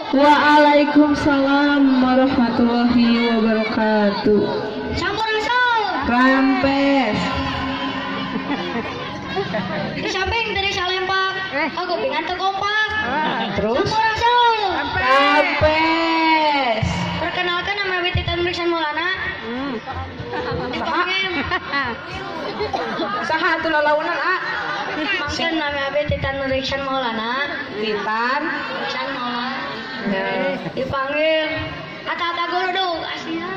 Waalaikumsalam warahmatullahi wabarakatuh. Sampurasun. Rampes. Samping dari Salempak. Aku pengen kompak. Terus? Sampurasun. Rampes. Perkenalkan nama Titan Riksan Maulana. Dipanggil. Saha atuh lalaunan Maksud nama Titan Riksan Maulana. Titan. Riksan Maulana. Nah. Dipanggil Ata-ata Gorodog aslinya.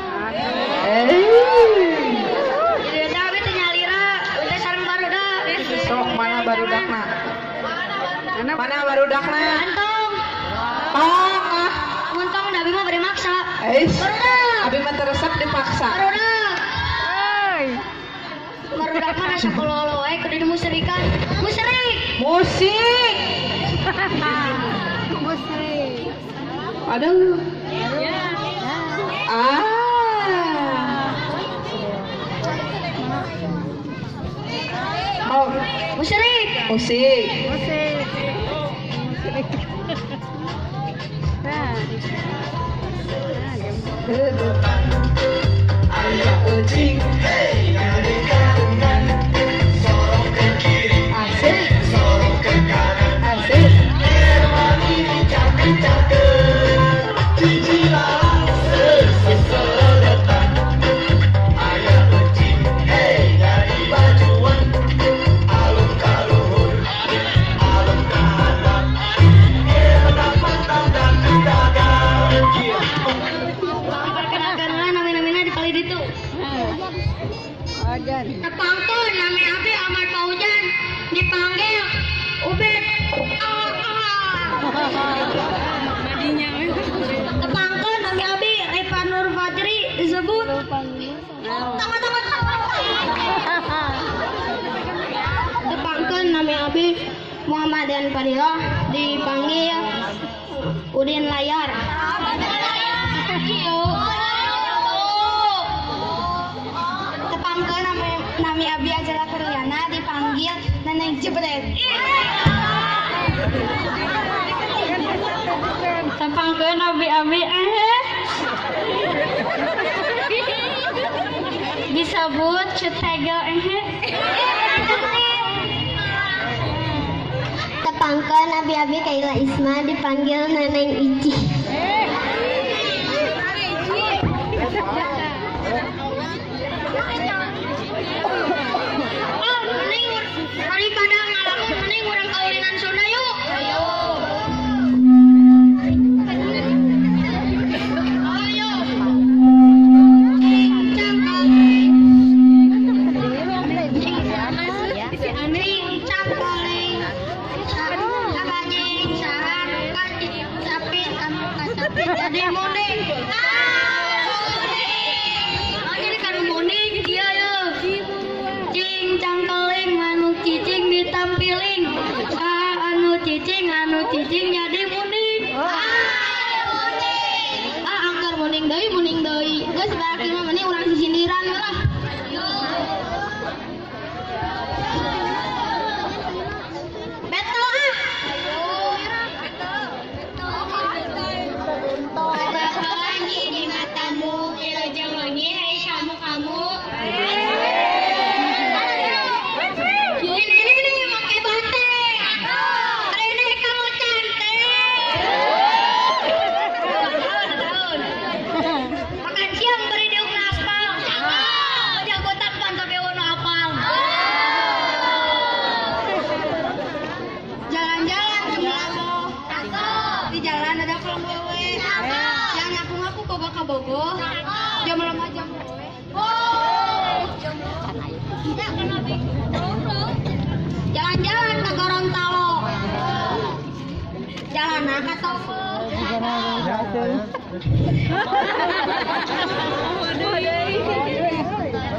Jadi tapi nyalira udah sareng barudak. Sok mana barudakna? Mana barudakna? Antong. Tong. Muntong nabi mah beri maksa. Barudak. Abi mah teresep dipaksa. Barudak. Barudak mah rasa kololo wae kudu dimusrikan. Musrik. Musik. Aduh. Oh, Musrik. musik. Ayah ucing, hey, dari kanan, sorong ke kiri, asik, sorong ke kanan, asik. Wangi cakep-cakep, cicilan seseretan. Ayah ucing, hey, dari bajuan, alun kaluhur, alun kanan, enak mantap dan dagang. Perkenalkan lah nama-namanya di kali itu. Tepangkul nama Abi Ahmad Paujan dipanggil Ubed. Tepangkul nama Abi Evan Nur Fajri disebut. Tepangkul nama Abi Muhammad dan Fadilah dipanggil Udin Layar. Tepangkul nami Abi Ajala Kuryana dipanggil Neneng Jebret. Tepangkul nami Abi disebut Cutegel Tepangkul Nabi Abi Kaila Isma dipanggil Neneng Ici. Daripada ngalamun mending urang kaulinan Sunda yuk. Ayo. Jadi munding. Jadi kan munding dia ya. Cing cangkeling manuk cicing ditampiling. Anu cicing jadi munding. Angker munding deui. Geus berarti mah mending urang sisindiran lah. Betul lagi di matamu, kilojeng wangi, hai kamu. Ini pakai batik. Ini kamu cantik. Makan siang beri diuk aspal. Jagotan pan tapi warna apal. Jalan-jalan ke Melago. Di jalan ada kelompok wewe. Yang ngaku-ngaku boga bogo. Jam lemah jam wewe. Jalan-jalan ke Gorontalo. Jalan ke Toko.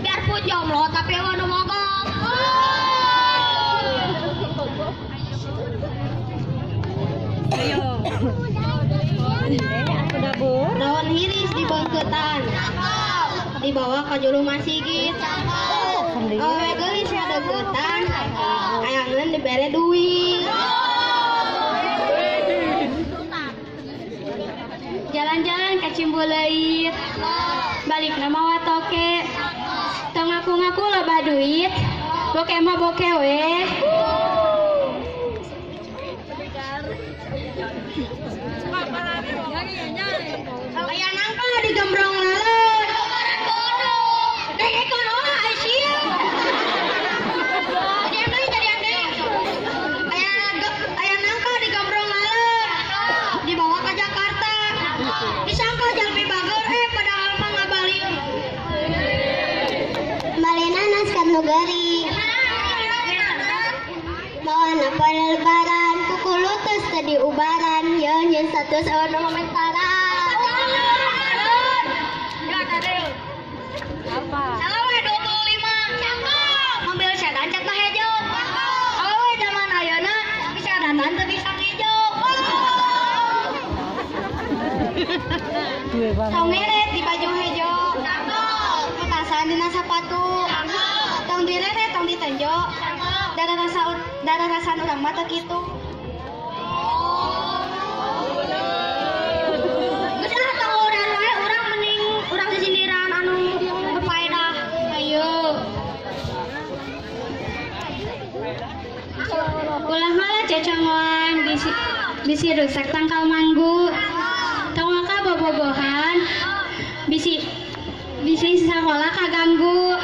Biarpun jomblo tapi wanu mogok. Daun hiris di bangketan. Dibawa ke juru masigit. Gawe geulis ngadeukeutan. Ayangeun dibere duit. Jalan-jalan ke Cimbuleuit. Balik nama watoke. Tong ngaku-ngaku loba duit. Boke mah boke we. Aya nangka di gembrong laler. Dek ekonomi Aisyah. Aya nangka di gembrong laler. Dibawa ke Jakarta. Disangka jalmi bager padahal mah ngabalik. Malena naskar nugari. Mohon apa lebaran pukul tes tadi ubaran ya nyen status ono komentaran. Apa? Salah 25. Cakep. Mobil sedan cat mah hejo. Awe zaman ayeuna bisa datang teu bisa ngejo. Tong ngeret di baju hejo. Cakep. Petasan dina sapatu. Tong direret tong ditenjo. Dada rasan urang mah teu kitu. Geus tong urang wae urang mending urang sesindiran anu berfaedah. Ayo. Ulah malah cecongoan bisi rusak tangkal manggu. Tong maka bobogohan bisi sakola kaganggu.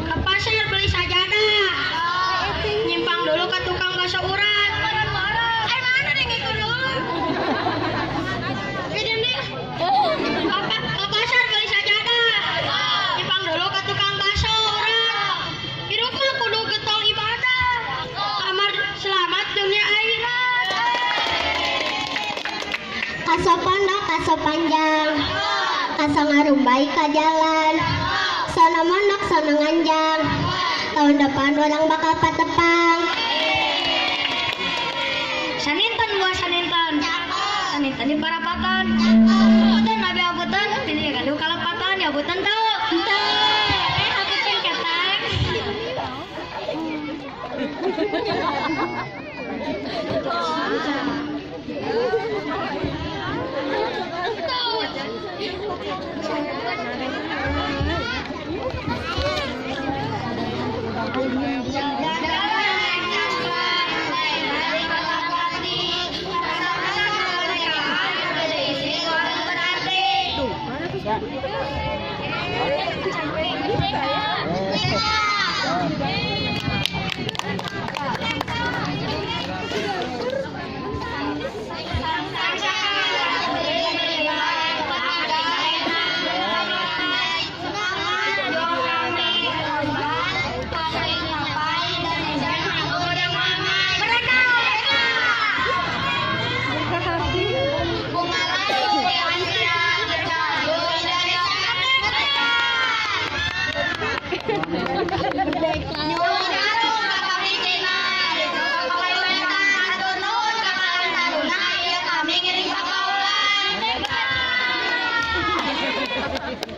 Ke pasar beli sajadah. Nyimpang dulu ke tukang bakso urat. Ay mana nih ngikut dulu? Ke pasar beli sajadah. Nyimpang dulu ke tukang bakso urat. Hidup mah kudu getol ibadah. Kamar selamat dunia akhirat. Kaso pondok kaso panjang. Kaso ngarumbai ka jalan. Sono mondok sono nganjang. Tahun depan orang bakal patepang. Saninten buah saninten. Saninten di parapatan. Abutan nabi abutan. Ini gaduh kalepatan ya abutan tau. Abutan ketek.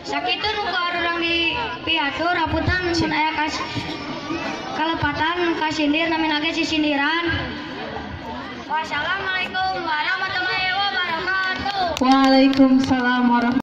Sakitu nu orang di piatur raputan mun aya kalepatan kasindir nami nage sisindiran. Wassalamualaikum warahmatullahi wabarakatuh. Waalaikumsalam warahmatullahi